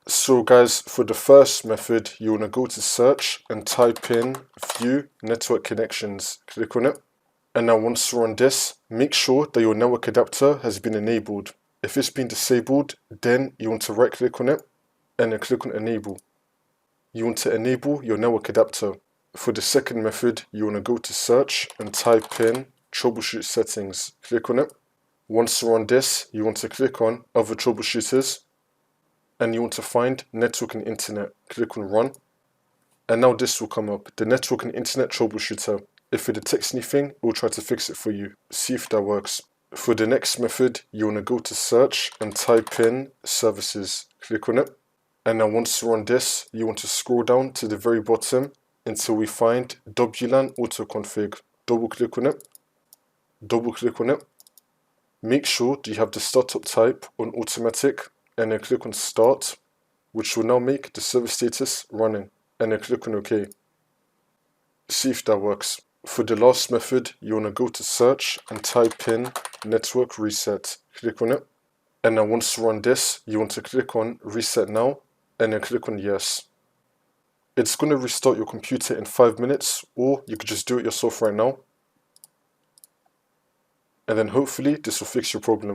So guys, for the first method, you want to go to search and type in view network connections. Click on it. And now once you're on this, make sure that your network adapter has been enabled. If it's been disabled, then you want to right click on it and then click on enable. You want to enable your network adapter. For the second method, you want to go to search and type in troubleshoot settings. Click on it. Once you're on this, you want to click on other troubleshooters and you want to find network and internet. Click on run. And now this will come up, the network and internet troubleshooter. If it detects anything, it will try to fix it for you. See if that works. For the next method, you want to go to search and type in services. Click on it. And now once you're on this, you want to scroll down to the very bottom until we find WLAN autoconfig. Double click on it. Double click on it. Make sure that you have the startup type on automatic and then click on start, which will now make the server status running, and then click on OK. See if that works. For the last method, you want to go to search and type in network reset. Click on it. And now once you run this, you want to click on reset now and then click on yes. It's going to restart your computer in 5 minutes, or you could just do it yourself right now. And then hopefully this will fix your problem.